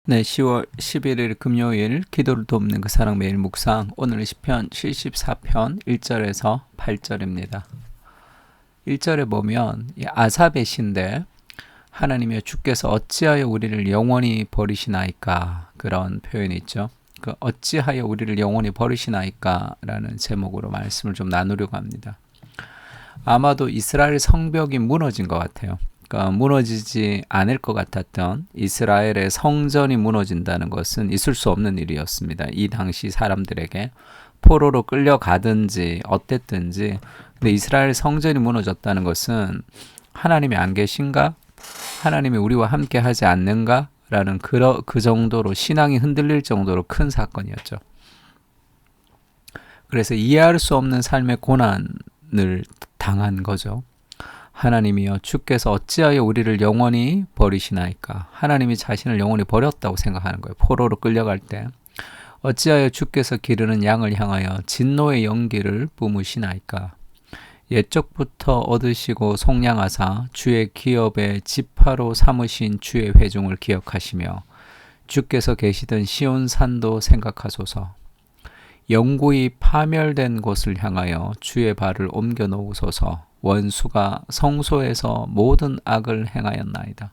네, 10월 11일 금요일 기도를 돕는 그 사랑 매일 묵상. 오늘은 시편 74편 1절에서 8절입니다. 1절에 보면 아삽의 시인데 하나님이여 주께서 어찌하여 우리를 영원히 버리시나이까, 그런 표현이 있죠. 그 어찌하여 우리를 영원히 버리시나이까 라는 제목으로 말씀을 좀 나누려고 합니다. 아마도 이스라엘 성벽이 무너진 것 같아요. 그러니까 무너지지 않을 것 같았던 이스라엘의 성전이 무너진다는 것은 있을 수 없는 일이었습니다. 이 당시 사람들에게 포로로 끌려가든지 어땠든지. 근데 이스라엘 성전이 무너졌다는 것은 하나님이 안 계신가? 하나님이 우리와 함께 하지 않는가? 라는 그 정도로 신앙이 흔들릴 정도로 큰 사건이었죠. 그래서 이해할 수 없는 삶의 고난을 당한 거죠. 하나님이여 주께서 어찌하여 우리를 영원히 버리시나이까. 하나님이 자신을 영원히 버렸다고 생각하는 거예요. 포로로 끌려갈 때 어찌하여 주께서 기르는 양을 향하여 진노의 연기를 뿜으시나이까. 옛적부터 얻으시고 속량하사 주의 기업에 지파로 삼으신 주의 회중을 기억하시며 주께서 계시던 시온 산도 생각하소서. 영구히 파멸된 곳을 향하여 주의 발을 옮겨 놓으소서. 원수가 성소에서 모든 악을 행하였나이다.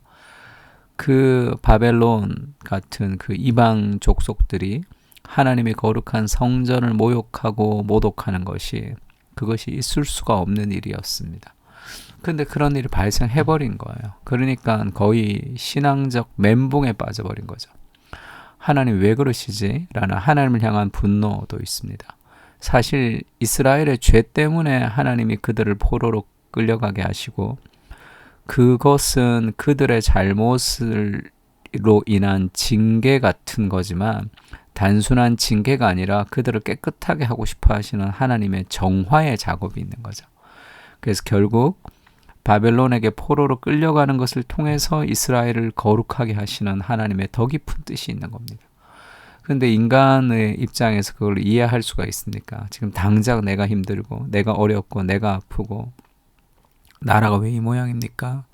그 바벨론 같은 그 이방 족속들이 하나님의 거룩한 성전을 모욕하고 모독하는 그것이 있을 수가 없는 일이었습니다. 근데 그런 일이 발생해버린 거예요. 그러니까 거의 신앙적 멘붕에 빠져버린 거죠. 하나님 왜 그러시지? 라는 하나님을 향한 분노도 있습니다. 사실 이스라엘의 죄 때문에 하나님이 그들을 포로로 끌려가게 하시고, 그것은 그들의 잘못으로 인한 징계 같은 거지만 단순한 징계가 아니라 그들을 깨끗하게 하고 싶어 하시는 하나님의 정화의 작업이 있는 거죠. 그래서 결국 바벨론에게 포로로 끌려가는 것을 통해서 이스라엘을 거룩하게 하시는 하나님의 더 깊은 뜻이 있는 겁니다. 근데 인간의 입장에서 그걸 이해할 수가 있습니까? 지금 당장 내가 힘들고 내가 어렵고 내가 아프고 나라가 왜 이 모양입니까?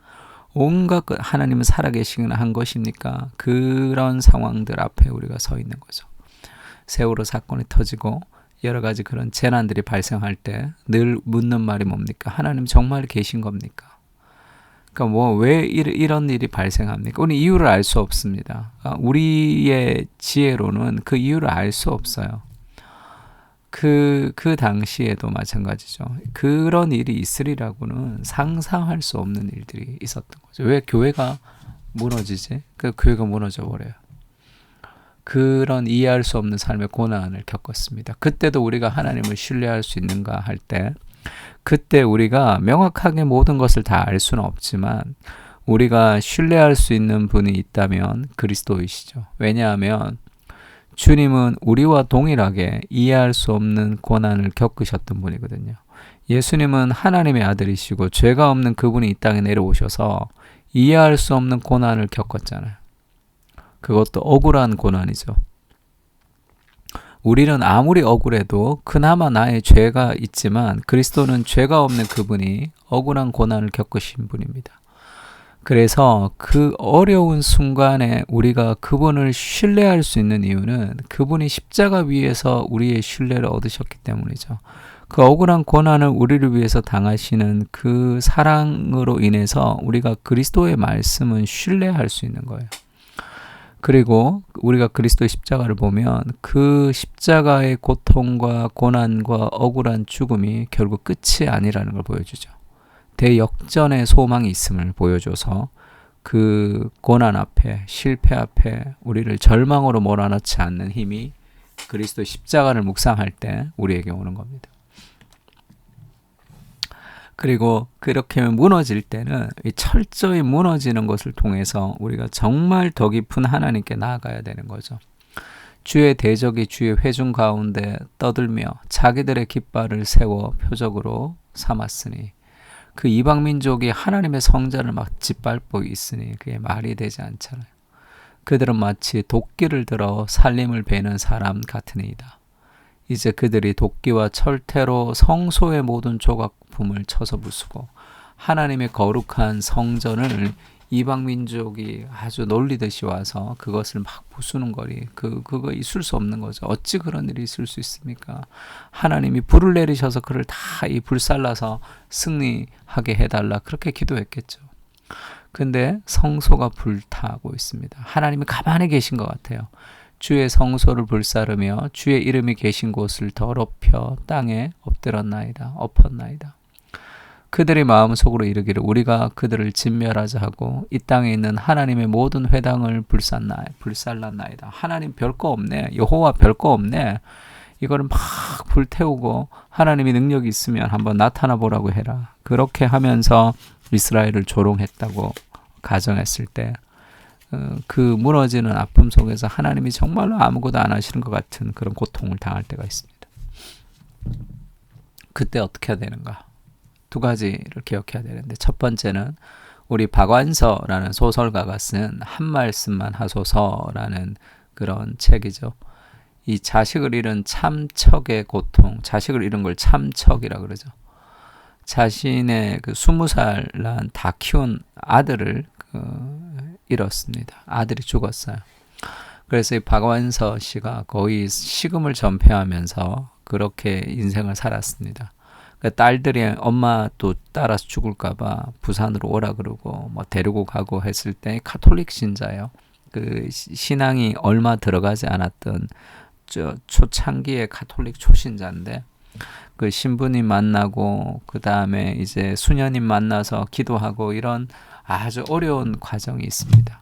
온갖 하나님은 살아계시거나 한 것입니까? 그런 상황들 앞에 우리가 서 있는 거죠. 세월호 사건이 터지고 여러 가지 그런 재난들이 발생할 때 늘 묻는 말이 뭡니까? 하나님 정말 계신 겁니까? 그러니까 왜 이런 일이 발생합니까? 우리 이유를 알 수 없습니다. 우리의 지혜로는 그 이유를 알 수 없어요. 그 당시에도 마찬가지죠. 그런 일이 있으리라고는 상상할 수 없는 일들이 있었던 거죠. 왜 교회가 무너지지? 그 교회가 무너져 버려요. 그런 이해할 수 없는 삶의 고난을 겪었습니다. 그때도 우리가 하나님을 신뢰할 수 있는가 할 때, 그때 우리가 명확하게 모든 것을 다 알 수는 없지만 우리가 신뢰할 수 있는 분이 있다면 그리스도이시죠. 왜냐하면 주님은 우리와 동일하게 이해할 수 없는 고난을 겪으셨던 분이거든요. 예수님은 하나님의 아들이시고 죄가 없는 그분이 이 땅에 내려오셔서 이해할 수 없는 고난을 겪었잖아요. 그것도 억울한 고난이죠. 우리는 아무리 억울해도 그나마 나의 죄가 있지만 그리스도는 죄가 없는 그분이 억울한 고난을 겪으신 분입니다. 그래서 그 어려운 순간에 우리가 그분을 신뢰할 수 있는 이유는 그분이 십자가 위에서 우리의 신뢰를 얻으셨기 때문이죠. 그 억울한 고난을 우리를 위해서 당하시는 그 사랑으로 인해서 우리가 그리스도의 말씀은 신뢰할 수 있는 거예요. 그리고 우리가 그리스도의 십자가를 보면 그 십자가의 고통과 고난과 억울한 죽음이 결국 끝이 아니라는 걸 보여주죠. 대역전의 소망이 있음을 보여줘서 그 고난 앞에, 실패 앞에 우리를 절망으로 몰아넣지 않는 힘이 그리스도의 십자가를 묵상할 때 우리에게 오는 겁니다. 그리고 그렇게 무너질 때는 철저히 무너지는 것을 통해서 우리가 정말 더 깊은 하나님께 나아가야 되는 거죠. 주의 대적이 주의 회중 가운데 떠들며 자기들의 깃발을 세워 표적으로 삼았으니, 그 이방 민족이 하나님의 성전을 막 짓밟고 있으니 그게 말이 되지 않잖아요. 그들은 마치 도끼를 들어 살림을 베는 사람 같으니이다. 이제 그들이 도끼와 철퇴로 성소의 모든 조각품을 쳐서 부수고 하나님의 거룩한 성전을 이방 민족이 아주 놀리듯이 와서 그것을 막 부수는 거리. 그거 있을 수 없는 거죠. 어찌 그런 일이 있을 수 있습니까? 하나님이 불을 내리셔서 그를 다 이 불살라서 승리하게 해달라. 그렇게 기도했겠죠. 근데 성소가 불타고 있습니다. 하나님이 가만히 계신 것 같아요. 주의 성소를 불사르며 주의 이름이 계신 곳을 더럽혀 땅에 엎었나이다. 그들의 마음속으로 이르기를 우리가 그들을 진멸하자 하고 이 땅에 있는 하나님의 모든 회당을 불살랐나이다. 하나님 별거 없네. 여호와 별거 없네. 이거를 막 불태우고 하나님이 능력이 있으면 한번 나타나 보라고 해라. 그렇게 하면서 이스라엘을 조롱했다고 가정했을 때 그 무너지는 아픔 속에서 하나님이 정말로 아무것도 안 하시는 것 같은 그런 고통을 당할 때가 있습니다. 그때 어떻게 해야 되는가? 두 가지를 기억해야 되는데, 첫 번째는 우리 박완서라는 소설가가 쓴 한 말씀만 하소서라는 그런 책이죠. 이 자식을 잃은 참척의 고통, 자식을 잃은 걸 참척이라 그러죠. 자신의 그 20살 난 다 키운 아들을 잃었습니다. 아들이 죽었어요. 그래서 이 박완서 씨가 거의 식음을 전폐하면서 그렇게 인생을 살았습니다. 딸들이 엄마 또 따라서 죽을까봐 부산으로 오라 그러고 뭐 데리고 가고 했을 때 카톨릭 신자예요. 그 신앙이 얼마 들어가지 않았던 초창기의 카톨릭 초신자인데 그 신부님 만나고 그 다음에 이제 수녀님 만나서 기도하고 이런 아주 어려운 과정이 있습니다.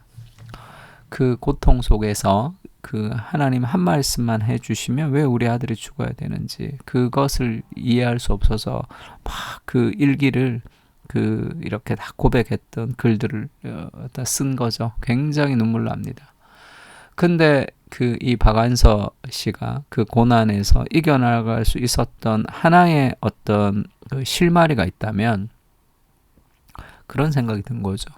그 고통 속에서 그 하나님 한 말씀만 해주시면 왜 우리 아들이 죽어야 되는지 그것을 이해할 수 없어서 막 그 일기를 이렇게 다 고백했던 글들을 다 쓴 거죠. 굉장히 눈물 납니다. 근데 이 박완서 씨가 그 고난에서 이겨나갈 수 있었던 하나의 어떤 그 실마리가 있다면 그런 생각이 든 거죠.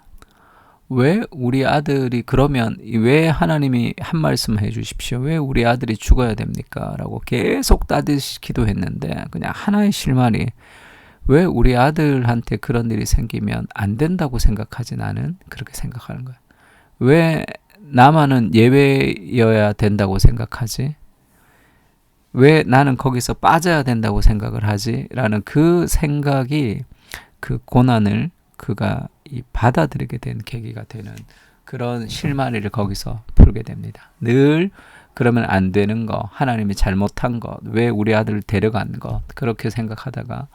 왜 우리 아들이 그러면 왜 하나님이 한 말씀 해주십시오. 왜 우리 아들이 죽어야 됩니까? 라고 계속 따듯이 기도했는데 그냥 하나의 실마리. 왜 우리 아들한테 그런 일이 생기면 안 된다고 생각하지 나는 그렇게 생각하는 거예요. 왜 나만은 예외여야 된다고 생각하지? 왜 나는 거기서 빠져야 된다고 생각을 하지? 라는 그 생각이 그 고난을 그가 받아들이게 된 계기가 되는 그런 실마리를 거기서 풀게 됩니다. 늘 그러면 안 되는 거, 하나님이 잘못한 것, 왜 우리 아들을 데려간 것 그렇게 생각하다가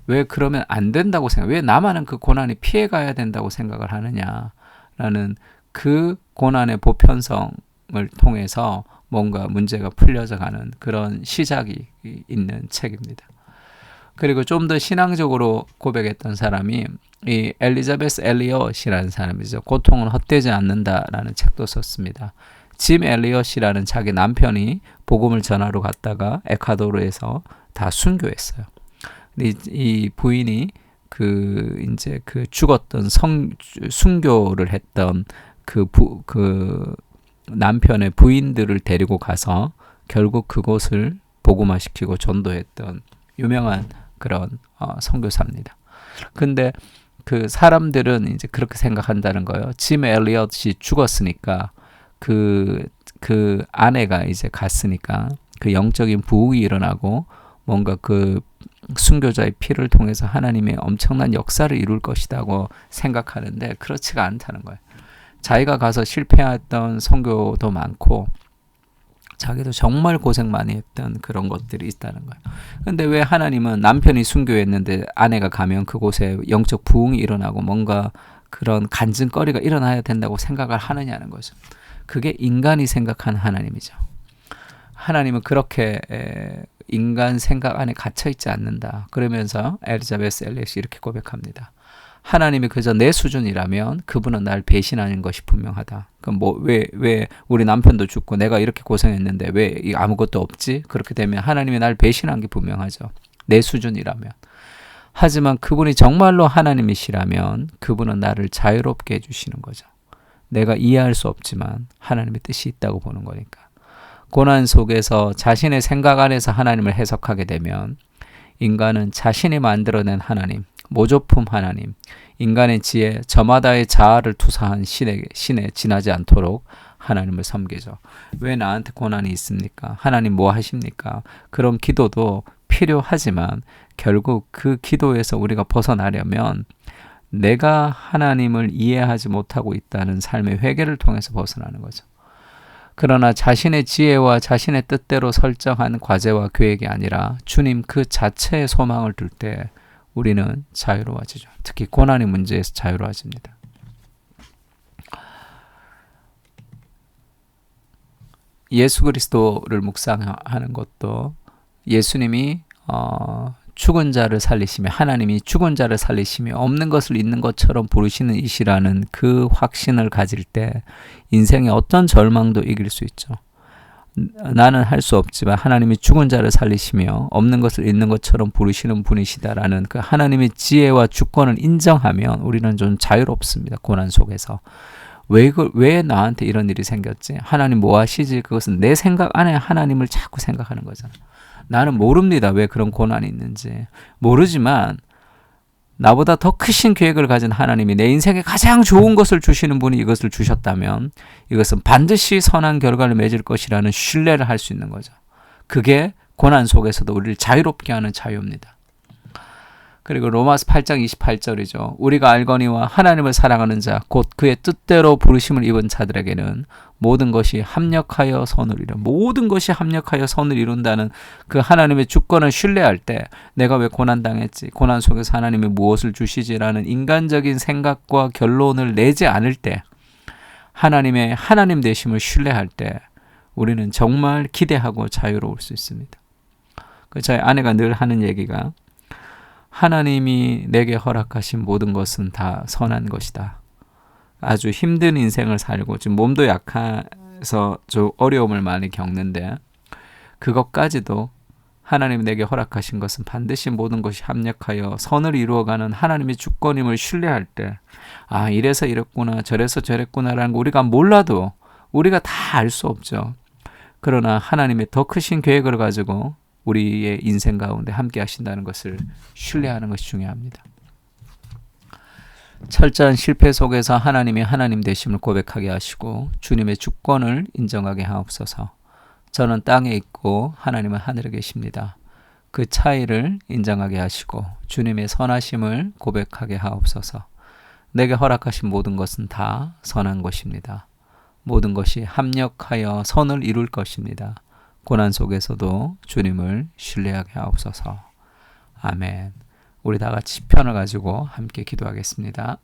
왜 그러면 안 된다고 왜 나만은 그 고난이 피해가야 된다고 생각을 하느냐라는 그 고난의 보편성을 통해서 뭔가 문제가 풀려져 가는 그런 시작이 있는 책입니다. 그리고 좀 더 신앙적으로 고백했던 사람이 이 엘리자베스 엘리엇이라는 사람이죠. 고통은 헛되지 않는다라는 책도 썼습니다. 짐 엘리엇이라는 자기 남편이 복음을 전하러 갔다가 에콰도르에서 다 순교했어요. 이 부인이 이제 죽었던 순교를 했던 그 남편의 부인들을 데리고 가서 결국 그곳을 복음화시키고 전도했던 유명한 그런 선교사입니다. 근데 그 사람들은 이제 그렇게 생각한다는 거예요. 짐 엘리엇이 죽었으니까 그 아내가 이제 갔으니까 그 영적인 부흥이 일어나고 뭔가 그 순교자의 피를 통해서 하나님의 엄청난 역사를 이룰 것이라고 생각하는데 그렇지가 않다는 거예요. 자기가 가서 실패했던 선교도 많고 자기도 정말 고생 많이 했던 그런 것들이 있다는 거예요. 근데 왜 하나님은 남편이 순교했는데 아내가 가면 그곳에 영적 부흥이 일어나고 뭔가 그런 간증거리가 일어나야 된다고 생각을 하느냐는 거죠. 그게 인간이 생각한 하나님이죠. 하나님은 그렇게 인간 생각 안에 갇혀있지 않는다. 그러면서 엘리자베스 엘리엇이 이렇게 고백합니다. 하나님이 그저 내 수준이라면 그분은 날 배신하는 것이 분명하다. 그럼 왜 우리 남편도 죽고 내가 이렇게 고생했는데 왜 아무것도 없지? 그렇게 되면 하나님이 날 배신한 게 분명하죠. 내 수준이라면. 하지만 그분이 정말로 하나님이시라면 그분은 나를 자유롭게 해주시는 거죠. 내가 이해할 수 없지만 하나님의 뜻이 있다고 보는 거니까. 고난 속에서 자신의 생각 안에서 하나님을 해석하게 되면 인간은 자신이 만들어낸 하나님, 모조품 하나님, 인간의 지혜, 저마다의 자아를 투사한 신에 지나지 않도록 하나님을 섬기죠. 왜 나한테 고난이 있습니까? 하나님 뭐 하십니까? 그런 기도도 필요하지만 결국 그 기도에서 우리가 벗어나려면 내가 하나님을 이해하지 못하고 있다는 삶의 회개를 통해서 벗어나는 거죠. 그러나 자신의 지혜와 자신의 뜻대로 설정한 과제와 계획이 아니라 주님 그 자체의 소망을 둘 때 우리는 자유로워지죠. 특히 고난의 문제에서 자유로워집니다. 예수 그리스도를 묵상하는 것도 예수님이 죽은 자를 살리시며 하나님이 죽은 자를 살리시며 없는 것을 있는 것처럼 부르시는 이시라는 그 확신을 가질 때 인생의 어떤 절망도 이길 수 있죠. 나는 할 수 없지만 하나님이 죽은 자를 살리시며 없는 것을 있는 것처럼 부르시는 분이시다라는 그 하나님의 지혜와 주권을 인정하면 우리는 좀 자유롭습니다. 고난 속에서. 왜 나한테 이런 일이 생겼지? 하나님 뭐 하시지? 그것은 내 생각 안에 하나님을 자꾸 생각하는 거잖아. 나는 모릅니다. 왜 그런 고난이 있는지. 모르지만 나보다 더 크신 계획을 가진 하나님이 내 인생에 가장 좋은 것을 주시는 분이 이것을 주셨다면 이것은 반드시 선한 결과를 맺을 것이라는 신뢰를 할 수 있는 거죠. 그게 고난 속에서도 우리를 자유롭게 하는 자유입니다. 그리고 로마서 8장 28절이죠. 우리가 알거니와 하나님을 사랑하는 자, 곧 그의 뜻대로 부르심을 입은 자들에게는 모든 것이 합력하여 선을 이룬, 모든 것이 합력하여 선을 이룬다는 그 하나님의 주권을 신뢰할 때 내가 왜 고난당했지? 고난 속에서 하나님이 무엇을 주시지라는 인간적인 생각과 결론을 내지 않을 때 하나님의 하나님 되심을 신뢰할 때 우리는 정말 기대하고 자유로울 수 있습니다. 저희 아내가 늘 하는 얘기가 하나님이 내게 허락하신 모든 것은 다 선한 것이다. 아주 힘든 인생을 살고 지금 몸도 약해서 좀 어려움을 많이 겪는데 그것까지도 하나님이 내게 허락하신 것은 반드시 모든 것이 합력하여 선을 이루어가는 하나님의 주권임을 신뢰할 때 이래서 이랬구나 저래서 저랬구나라는 거 우리가 몰라도 우리가 다 알 수 없죠. 그러나 하나님의 더 크신 계획을 가지고 우리의 인생 가운데 함께 하신다는 것을 신뢰하는 것이 중요합니다. 철저한 실패 속에서 하나님이 하나님 되심을 고백하게 하시고 주님의 주권을 인정하게 하옵소서. 저는 땅에 있고 하나님은 하늘에 계십니다. 그 차이를 인정하게 하시고 주님의 선하심을 고백하게 하옵소서. 내게 허락하신 모든 것은 다 선한 것입니다. 모든 것이 합력하여 선을 이룰 것입니다. 고난 속에서도 주님을 신뢰하게 하옵소서. 아멘. 우리 다 같이 시편을 가지고 함께 기도하겠습니다.